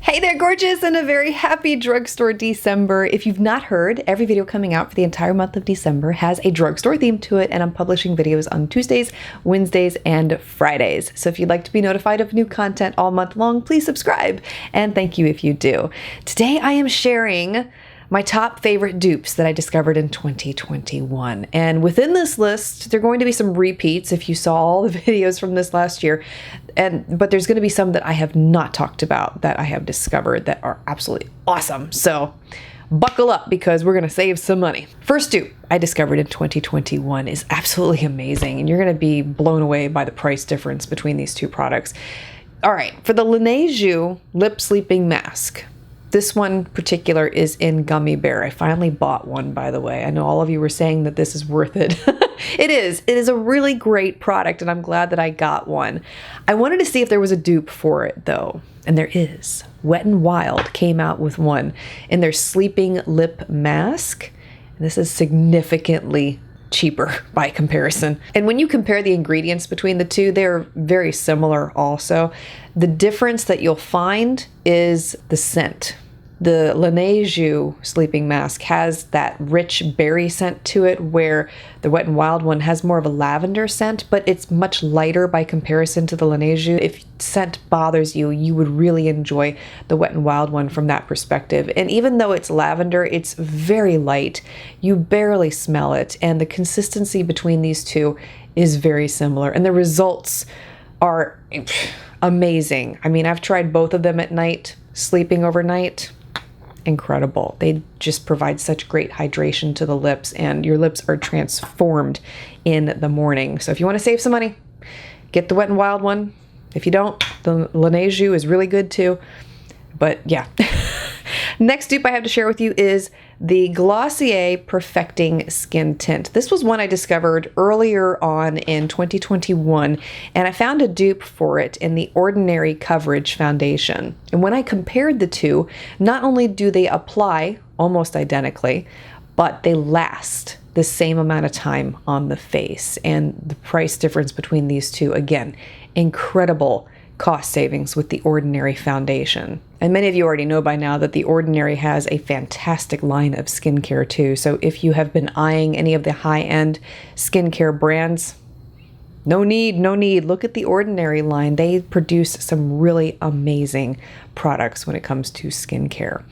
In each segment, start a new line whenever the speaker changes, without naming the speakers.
Hey there, gorgeous, and a very happy drugstore December. If you've not heard, every video coming out for the entire month of December has a drugstore theme to it, and I'm publishing videos on Tuesdays, Wednesdays, and Fridays. So if you'd like to be notified of new content all month long, please subscribe, and thank you if you do. Today I am sharing my top favorite dupes that I discovered in 2021. And within this list, there are going to be some repeats if you saw all the videos from this last year. But there's going to be some that I have not talked about that I have discovered that are absolutely awesome. So buckle up because we're going to save some money. First dupe I discovered in 2021 is absolutely amazing, and you're going to be blown away by the price difference between these two products. All right, for the Laneige Lip Sleeping Mask. This one particular is in Gummy Bear. I finally bought one, by the way. I know all of you were saying that this is worth it. It is. It is a really great product, and I'm glad that I got one. I wanted to see if there was a dupe for it, though, and there is. Wet n Wild came out with one in their Sleeping Lip Mask. This is significantly cheaper by comparison. And when you compare the ingredients between the two, they're very similar also. The difference that you'll find is the scent. The Laneige sleeping mask has that rich berry scent to it, where the Wet n Wild one has more of a lavender scent, but it's much lighter by comparison to the Laneige. If scent bothers you, you would really enjoy the Wet n Wild one from that perspective. And even though it's lavender, it's very light. You barely smell it, and the consistency between these two is very similar, and the results are amazing. I mean, I've tried both of them at night, sleeping overnight. Incredible. They just provide such great hydration to the lips, and your lips are transformed in the morning. So if you want to save some money, get the Wet n Wild one. If you don't, the Laneige is really good too. But yeah. Next dupe I have to share with you is the Glossier Perfecting Skin Tint. This was one I discovered earlier on in 2021, and I found a dupe for it in the Ordinary Coverage Foundation. And when I compared the two, not only do they apply almost identically, but they last the same amount of time on the face. And the price difference between these two, again, incredible cost savings with the Ordinary foundation. And many of you already know by now that the Ordinary has a fantastic line of skincare too. So if you have been eyeing any of the high-end skincare brands, no need. Look at the Ordinary line. They produce some really amazing products when it comes to skincare.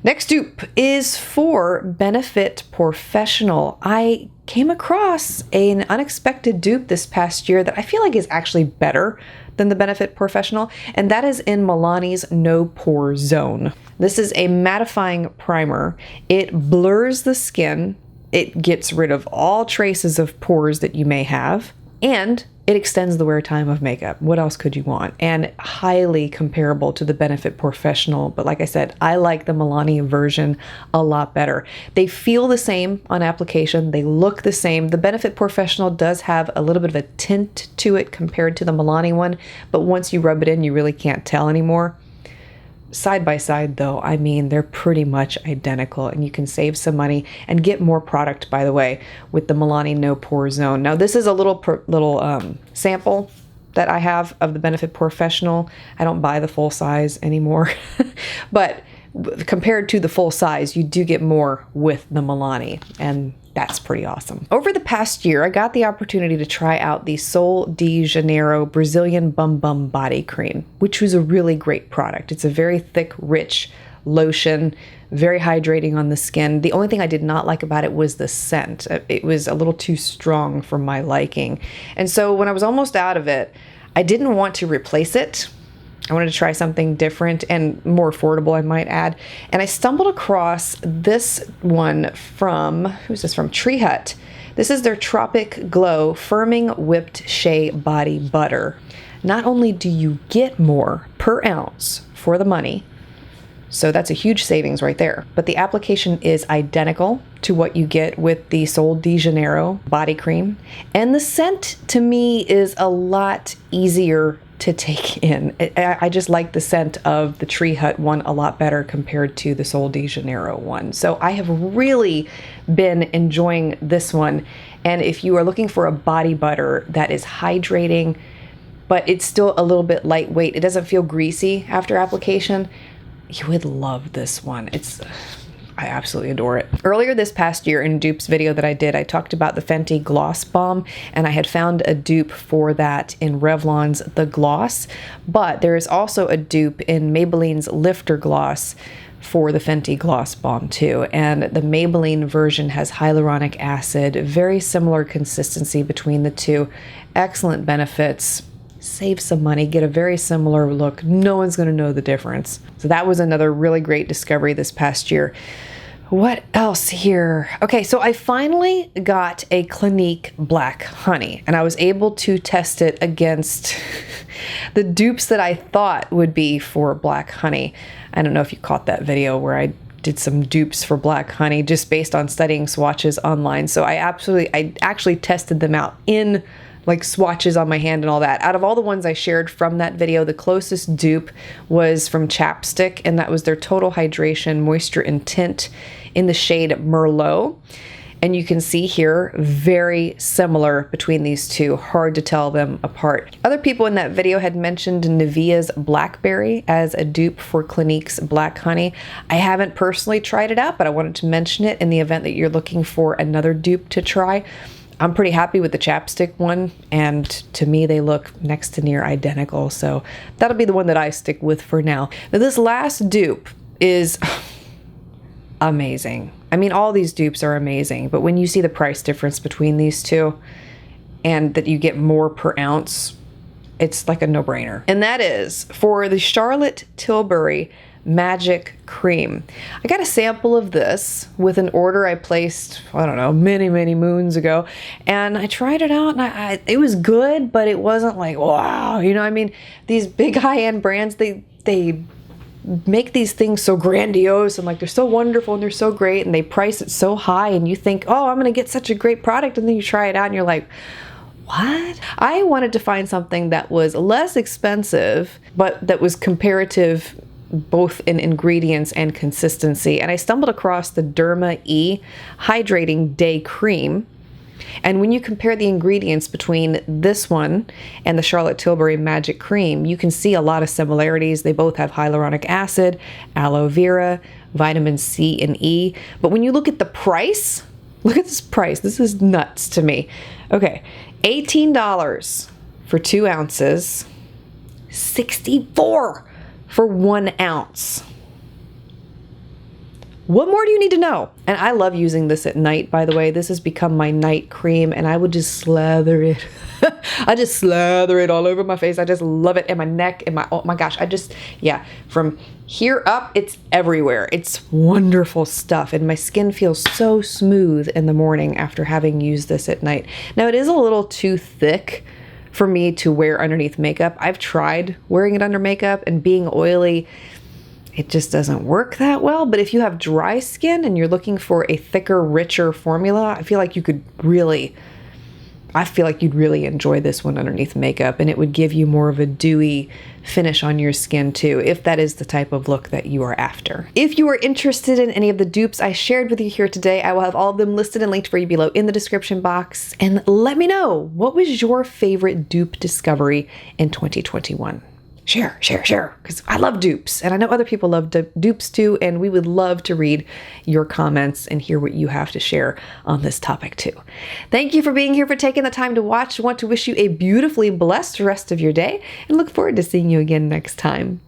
Next dupe is for Benefit Professional. I came across an unexpected dupe this past year that I feel like is actually better than the Benefit Professional, and that is in Milani's No Pore Zone. This is a mattifying primer. It blurs the skin, it gets rid of all traces of pores that you may have, and it extends the wear time of makeup. What else could you want? And highly comparable to the Benefit Professional. But like I said, I like the Milani version a lot better. They feel the same on application. They look the same. The Benefit Professional does have a little bit of a tint to it compared to the Milani one. But once you rub it in, you really can't tell anymore. Side by side though, I mean, they're pretty much identical, and you can save some money and get more product, by the way, with the Milani No Pore Zone. Now this is a little sample that I have of the Benefit Professional. I don't buy the full size anymore, but compared to the full size, you do get more with the Milani, and that's pretty awesome. Over the past year, I got the opportunity to try out the Sol de Janeiro Brazilian Bum Bum Body Cream, which was a really great product. It's a very thick, rich lotion, very hydrating on the skin. The only thing I did not like about it was the scent. It was a little too strong for my liking. And so when I was almost out of it, I didn't want to replace it. I wanted to try something different and more affordable, I might add. And I stumbled across this one from, who's this from? Tree Hut. This is their Tropic Glow Firming Whipped Shea Body Butter. Not only do you get more per ounce for the money, so that's a huge savings right there, but the application is identical to what you get with the Sol de Janeiro body cream. And the scent to me is a lot easier to take in. I just like the scent of the Tree Hut one a lot better compared to the Sol de Janeiro one. So I have really been enjoying this one, And if you are looking for a body butter that is hydrating, but it's still a little bit lightweight, it doesn't feel greasy after application, you would love this one. I absolutely adore it. Earlier this past year in Dupes video that I did, I talked about the Fenty Gloss Bomb, and I had found a dupe for that in Revlon's The Gloss, but there is also a dupe in Maybelline's Lifter Gloss for the Fenty Gloss Bomb too. And the Maybelline version has hyaluronic acid, very similar consistency between the two, excellent benefits. Save some money, get a very similar look. No one's going to know the difference. So that was another really great discovery this past year. What else here? Okay, so I finally got a Clinique Black Honey, and I was able to test it against the dupes that I thought would be for Black Honey. I don't know if you caught that video where I did some dupes for Black Honey just based on studying swatches online. So I actually tested them out in like swatches on my hand and all that. Out of all the ones I shared from that video, the closest dupe was from Chapstick, and that was their Total Hydration Moisture and Tint in the shade Merlot. And you can see here, very similar between these two, hard to tell them apart. Other people in that video had mentioned Nivea's Blackberry as a dupe for Clinique's Black Honey. I haven't personally tried it out, but I wanted to mention it in the event that you're looking for another dupe to try. I'm pretty happy with the Chapstick one, and to me they look next to near identical, so that'll be the one that I stick with for now. Now this last dupe is amazing. I mean, all these dupes are amazing, but when you see the price difference between these two and that you get more per ounce, it's like a no-brainer. And that is for the Charlotte Tilbury Magic Cream. I got a sample of this with an order I placed, I don't know, many moons ago, and I tried it out, and it was good, but it wasn't like, wow, you know, I mean, these big high-end brands, they make these things so grandiose and like they're so wonderful and they're so great, and they price it so high, and you think, oh, I'm gonna get such a great product, and then you try it out and you're like, what? I wanted to find something that was less expensive, but that was comparative both in ingredients and consistency. And I stumbled across the Derma E Hydrating Day Cream. And when you compare the ingredients between this one and the Charlotte Tilbury Magic Cream, you can see a lot of similarities. They both have hyaluronic acid, aloe vera, vitamin C and E. But when you look at the price, look at this price. This is nuts to me. Okay, $18 for 2 ounces, $64 for 1 ounce. What more do you need to know? And I love using this at night, by the way. This has become my night cream, and I would just slather it. I just slather it all over my face. I just love it. And my neck and oh my gosh, yeah, from here up, it's everywhere. It's wonderful stuff. And my skin feels so smooth in the morning after having used this at night. Now, it is a little too thick for me to wear underneath makeup. I've tried wearing it under makeup, and being oily, it just doesn't work that well. But if you have dry skin and you're looking for a thicker, richer formula, I feel like you'd really enjoy this one underneath makeup, and it would give you more of a dewy finish on your skin too, if that is the type of look that you are after. If you are interested in any of the dupes I shared with you here today, I will have all of them listed and linked for you below in the description box. And let me know, what was your favorite dupe discovery in 2021? Share, because I love dupes, and I know other people love dupes too, and we would love to read your comments and hear what you have to share on this topic too. Thank you for being here, for taking the time to watch. I want to wish you a beautifully blessed rest of your day, and look forward to seeing you again next time.